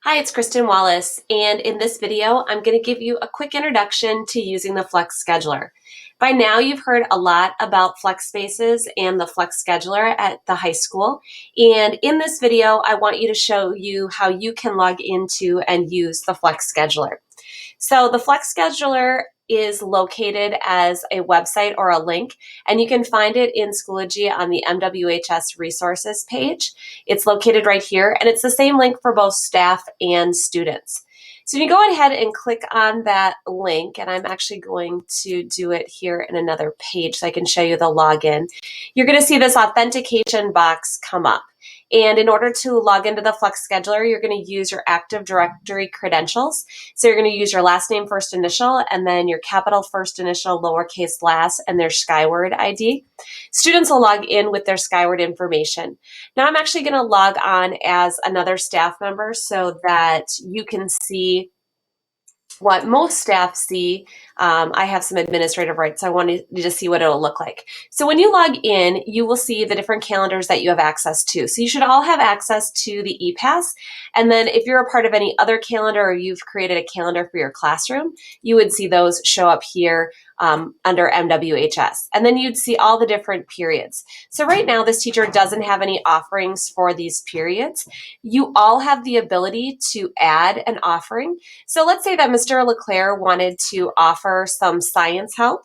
Hi, it's Kristen Wallace, and in this video, I'm going to give you a quick introduction to using the Flex Scheduler. By now, you've heard a lot about Flex Spaces and the Flex Scheduler at the high school, and in this video, I want you to show you how you can log into and use the Flex Scheduler. So the Flex Scheduler is located as a website or a link, and you can find it in Schoology on the MWHS resources page. It's located right here, and it's the same link for both staff and students. So you go ahead and click on that link, and I'm actually going to do it here in another page so I can show you the login. You're going to see this authentication box come up. And in order to log into the Flex Scheduler, you're going to use your Active Directory credentials. So you're going to use your last name, first initial, and then your capital first initial, lowercase last, and their Skyward ID. Students will log in with their Skyward information. Now I'm actually going to log on as another staff member so that you can see what most staff see. I have some administrative rights, so I wanted you to see what it'll look like. So when you log in, you will see the different calendars that you have access to. So you should all have access to the ePass. And then if you're a part of any other calendar or you've created a calendar for your classroom, you would see those show up here under MWHS. And then you'd see all the different periods. So right now, this teacher doesn't have any offerings for these periods. You all have the ability to add an offering. So let's say that Mr. LeClaire wanted to offer some science help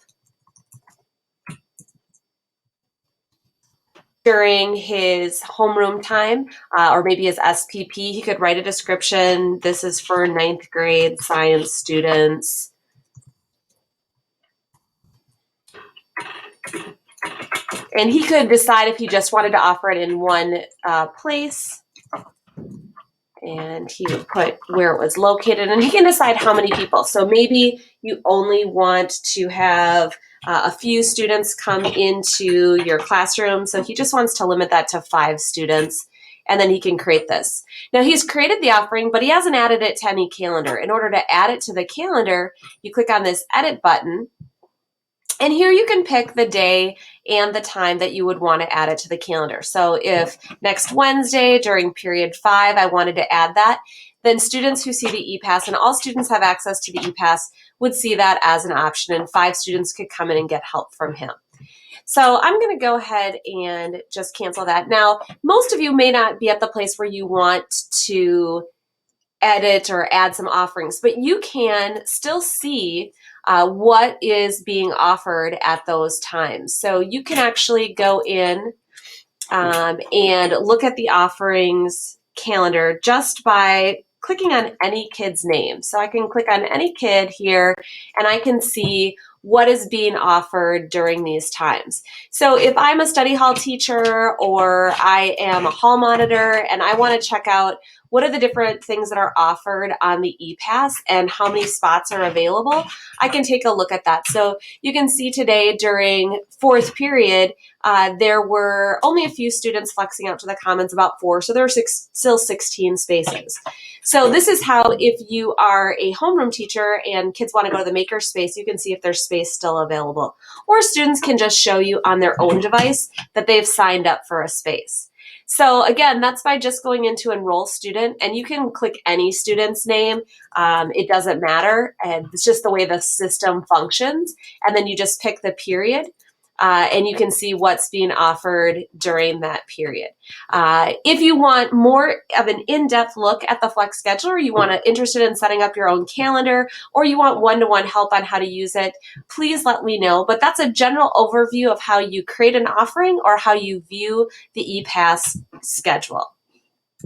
during his homeroom time, or maybe his SPP. He could write a description. This is for 9th grade science students. And he could decide if he just wanted to offer it in one place. And he would put where it was located, and he can decide how many people. So maybe you only want to have a few students come into your classroom. So he just wants to limit that to 5 students, and then he can create this. Now he's created the offering, but he hasn't added it to any calendar. In order to add it to the calendar, you click on this edit button. And here you can pick the day and the time that you would want to add it to the calendar. So if next Wednesday during period 5, I wanted to add that, then students who see the ePass, and all students have access to the ePass, would see that as an option, and 5 students could come in and get help from him. So I'm going to go ahead and just cancel that. Now, most of you may not be at the place where you want to edit or add some offerings, but you can still see what is being offered at those times. So you can actually go in and look at the offerings calendar just by clicking on any kid's name. So I can click on any kid here and I can see what is being offered during these times. So if I'm a study hall teacher or I am a hall monitor and I want to check out what are the different things that are offered on the ePass and how many spots are available, I can take a look at that. So you can see today during 4th period, there were only a few students flexing out to the commons, about 4, so there are still 16 spaces. So this is how, if you are a homeroom teacher and kids want to go to the maker space, you can see if there's space still available. Or students can just show you on their own device that they've signed up for a space. So again, that's by just going into enroll student, and you can click any student's name. It doesn't matter, and it's just the way the system functions. And then you just pick the period. And you can see what's being offered during that period. If you want more of an in-depth look at the Flex Scheduler, you want to interested in setting up your own calendar, or you want one-to-one help on how to use it, please let me know. But that's a general overview of how you create an offering or how you view the ePass schedule.